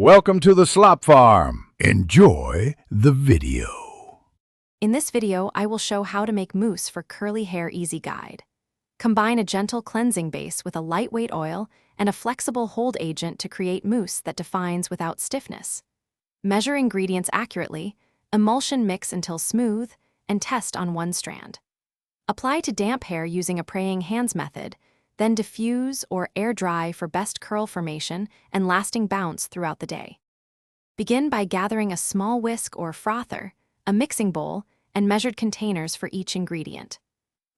Welcome to the Slop Farm. Enjoy the video. In this video, I will show how to make mousse for curly hair easy guide. Combine a gentle cleansing base with a lightweight oil and a flexible hold agent to create mousse that defines without stiffness. Measure ingredients accurately, emulsion mix until smooth, and test on one strand. Apply to damp hair using a praying hands method, then diffuse or air dry for best curl formation and lasting bounce throughout the day. Begin by gathering a small whisk or frother, a mixing bowl, and measured containers for each ingredient.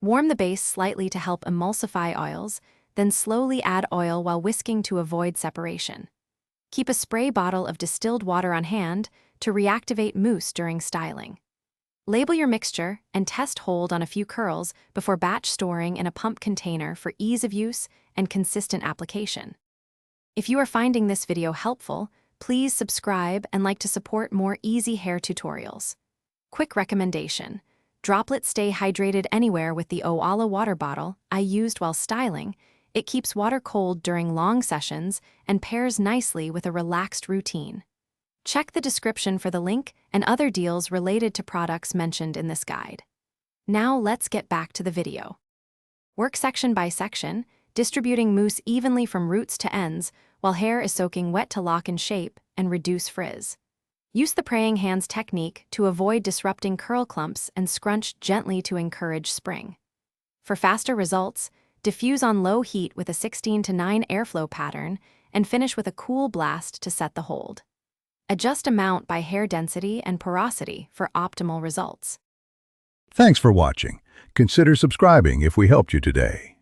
Warm the base slightly to help emulsify oils, then slowly add oil while whisking to avoid separation. Keep a spray bottle of distilled water on hand to reactivate mousse during styling. Label your mixture and test hold on a few curls before batch storing in a pump container for ease of use and consistent application. If you are finding this video helpful, please subscribe and like to support more easy hair tutorials. Quick recommendation: droplets stay hydrated anywhere with the Owala water bottle I used while styling. It keeps water cold during long sessions and pairs nicely with a relaxed routine. Check the description for the link and other deals related to products mentioned in this guide. Now let's get back to the video. Work section by section, distributing mousse evenly from roots to ends while hair is soaking wet to lock in shape and reduce frizz. Use the praying hands technique to avoid disrupting curl clumps and scrunch gently to encourage spring. For faster results, diffuse on low heat with a 16:9 airflow pattern and finish with a cool blast to set the hold. Adjust amount by hair density and porosity for optimal results. Thanks for watching. Consider subscribing if we helped you today.